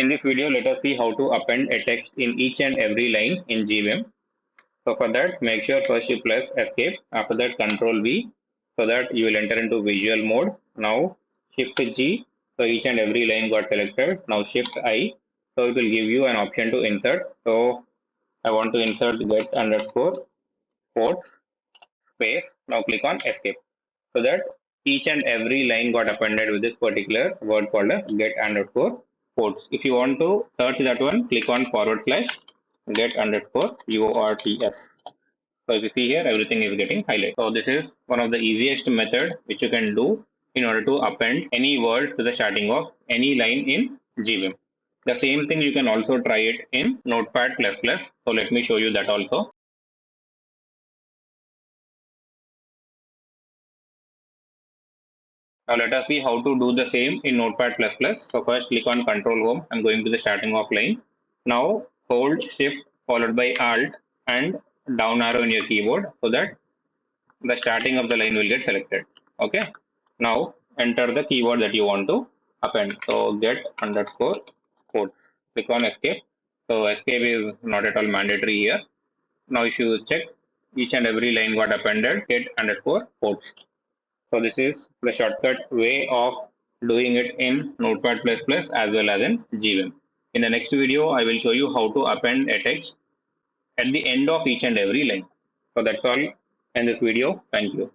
In this video, let us see how to append a text in each and every line in GVIM. So for that, make sure first you press escape, after that Ctrl V, so that you will enter into visual mode. Now Shift G, so each and every line got selected. Now Shift I, so it will give you an option to insert. So I want to insert get underscore quote space. Now click on escape, so that each and every line got appended with this particular word called as get underscore quotes. If you want to search that one, click on / get underscore URTS. So if you see here, everything is getting highlighted. So this is one of the easiest method which you can do in order to append any word to the starting of any line in GVIM. The same thing you can also try it in Notepad++. So let me show you that also. Now let us see how to do the same in Notepad++. So first click on Control Home. I'm going to the starting of line. Now hold Shift followed by Alt and down arrow in your keyboard so that the starting of the line will get selected. Okay. Now enter the keyword that you want to append. So get underscore quote. Click on escape. So escape is not at all mandatory here. Now if you check, each and every line got appended get underscore quotes. So this is the shortcut way of doing it in Notepad++ as well as in GVIM. In the next video, I will show you how to append a text at the end of each and every line. So that's all in this video. Thank you.